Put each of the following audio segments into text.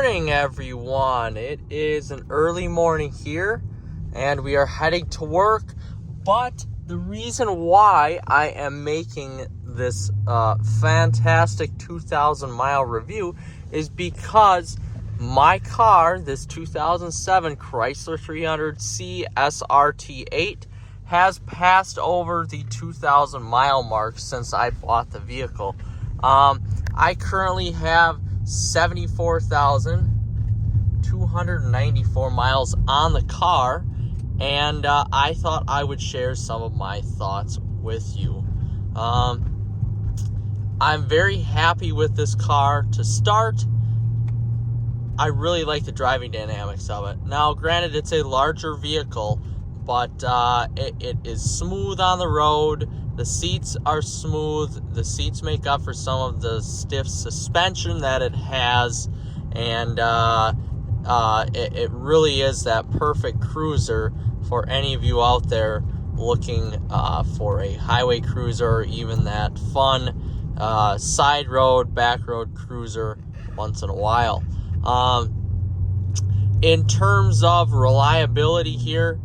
morning, everyone. It is an early morning here, and we are heading to work. But the reason why I am making this fantastic 2,000-mile review is because my car, this 2007 Chrysler 300C SRT8, has passed over the 2,000-mile mark since I bought the vehicle. I currently have 74,294 miles on the car, and I thought I would share some of my thoughts with you. I'm very happy with this car to start. I really like the driving dynamics of it. Now, granted, it's a larger vehicle, but it is smooth on the road. The seats are smooth. The seats make up for some of the stiff suspension that it has, and it really is that perfect cruiser for any of you out there looking for a highway cruiser, or even that fun side road, back road cruiser once in a while. In terms of reliability here,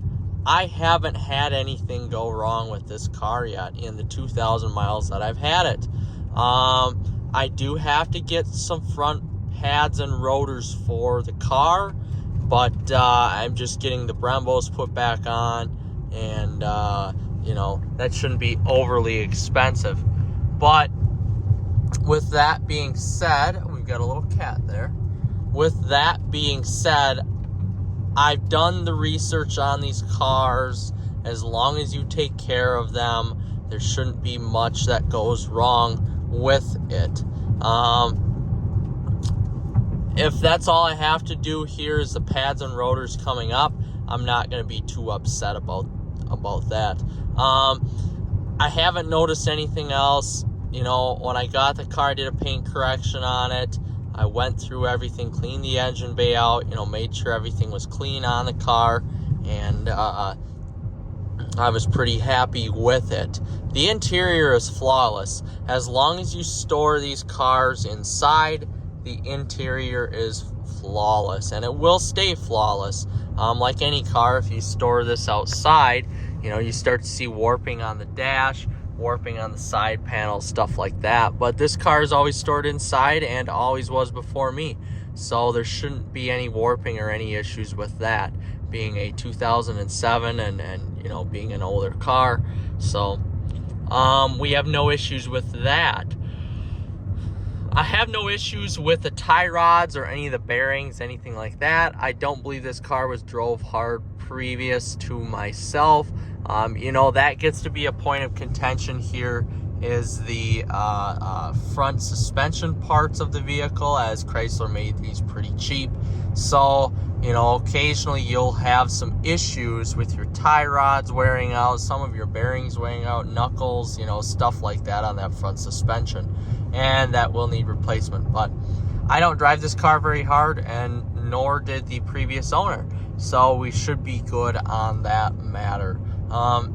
I haven't had anything go wrong with this car yet in the 2,000 miles that I've had it. I do have to get some front pads and rotors for the car, but I'm just getting the Brembos put back on, and that shouldn't be overly expensive. But with that being said, we've got a little cat there. With that being said, I've done the research on these cars. As long as you take care of them, there shouldn't be much that goes wrong with it. If that's all I have to do here is the pads and rotors coming up, I'm not going to be too upset about that. I haven't noticed anything else. When I got the car, I did a paint correction on it. I went through everything, cleaned the engine bay out, made sure everything was clean on the car, and I was pretty happy with it. The interior is flawless. As long as you store these cars inside, the interior is flawless, and it will stay flawless. Like any car, if you store this outside, you start to see warping on the dash, warping on the side panels, stuff like that. But this car is always stored inside, and always was before me, so there shouldn't be any warping or any issues with that, being a 2007 and being an older car. So we have no issues with that. I have no issues with the tie rods or any of the bearings, anything like that. I don't believe this car was drove hard previous to myself. That gets to be a point of contention here, is the front suspension parts of the vehicle, as Chrysler made these pretty cheap. So, occasionally you'll have some issues with your tie rods wearing out, some of your bearings wearing out, knuckles, stuff like that on that front suspension. And that will need replacement. But I don't drive this car very hard, and nor did the previous owner. So we should be good on that matter.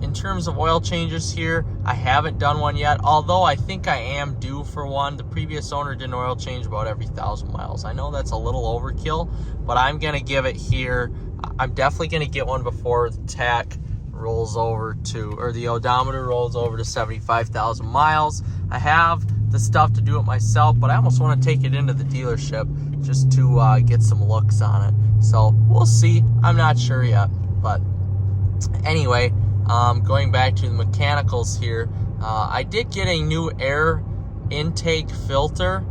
In terms of oil changes here, I haven't done one yet, although I think I am due for one. The previous owner did an oil change about every 1,000 miles. I know that's a little overkill, but I'm going to give it here. I'm definitely going to get one before the TAC rolls over to, or the odometer rolls over to 75,000 miles. I have the stuff to do it myself, but I almost want to take it into the dealership just to get some looks on it. So we'll see. I'm not sure yet, but anyway, going back to the mechanicals here, I did get a new air intake filter.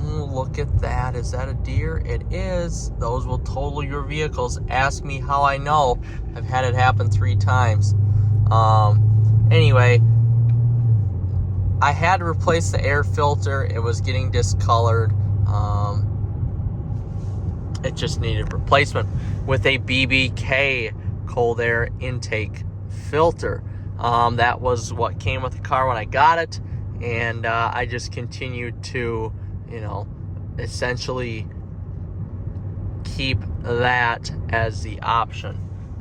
Look at that. Is that a deer? It is. Those will total your vehicles. Ask me how I know. I've had it happen 3 times. Anyway, I had to replace the air filter. It was getting discolored. It just needed replacement with a BBK cold air intake filter. That was what came with the car when I got it, and I just continued to, essentially keep that as the option.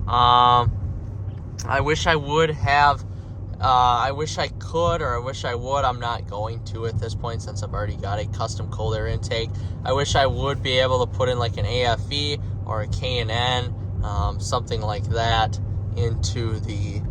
I wish I would have I wish I could, or I wish I would. I'm not going to at this point since I've already got a custom cold air intake. I wish I would be able to put in like an AFE or a K&N, something like that into the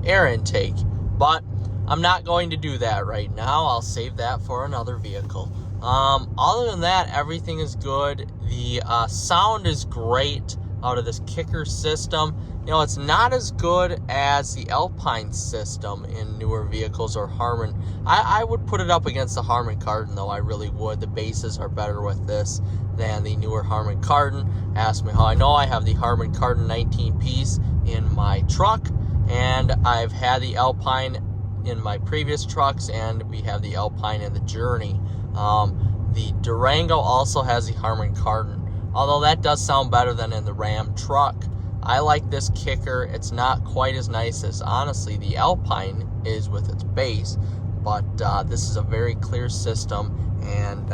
air intake. But I'm not going to do that right now. I'll save that for another vehicle. Other than that, everything is good. The sound is great out of this kicker system. You know, it's not as good as the Alpine system in newer vehicles or Harman. I would put it up against the Harman Kardon, though. I really would. The bases are better with this than the newer Harman Kardon. Ask me how I know. I have the Harman Kardon 19-piece in my truck, and I've had the Alpine in my previous trucks, and we have the Alpine in the Journey. The Durango also has the Harman Kardon, although that does sound better than in the Ram truck. I like this kicker. It's not quite as nice as, honestly, the Alpine is with its bass, but this is a very clear system, and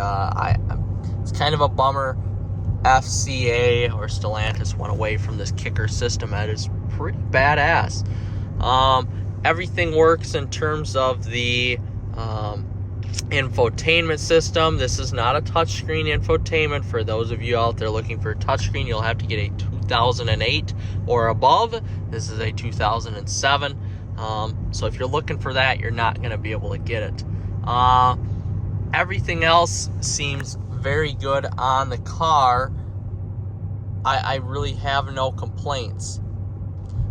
it's kind of a bummer FCA or Stellantis went away from this kicker system. That is pretty badass. Everything works in terms of the infotainment system. This is not a touchscreen infotainment. For those of you out there looking for a touchscreen, you'll have to get a 2008 or above. This is a 2007. So if you're looking for that, you're not going to be able to get it. Everything else seems very good on the car. I really have no complaints.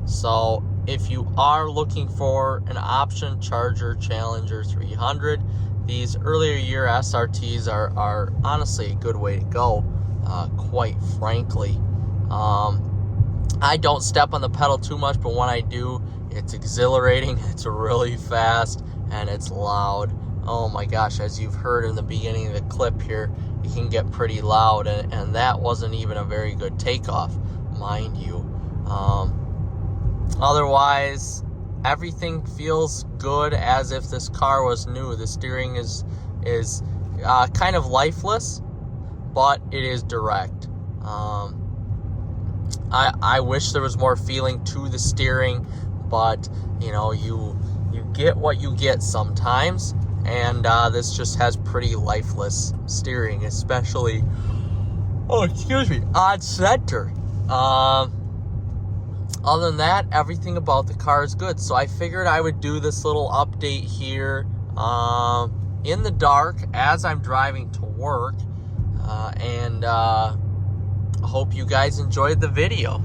So if you are looking for an option Charger Challenger 300, these earlier year SRTs are honestly a good way to go, quite frankly. I don't step on the pedal too much, but when I do, it's exhilarating, it's really fast, and it's loud. Oh my gosh, as you've heard in the beginning of the clip here, it can get pretty loud, and that wasn't even a very good takeoff, mind you. Otherwise, everything feels good as if this car was new. The steering is kind of lifeless, but it is direct. I wish there was more feeling to the steering, but you know, you get what you get sometimes, and this just has pretty lifeless steering, especially on center. Other than that, everything about the car is good. So I figured I would do this little update here in the dark as I'm driving to work, and I hope you guys enjoyed the video.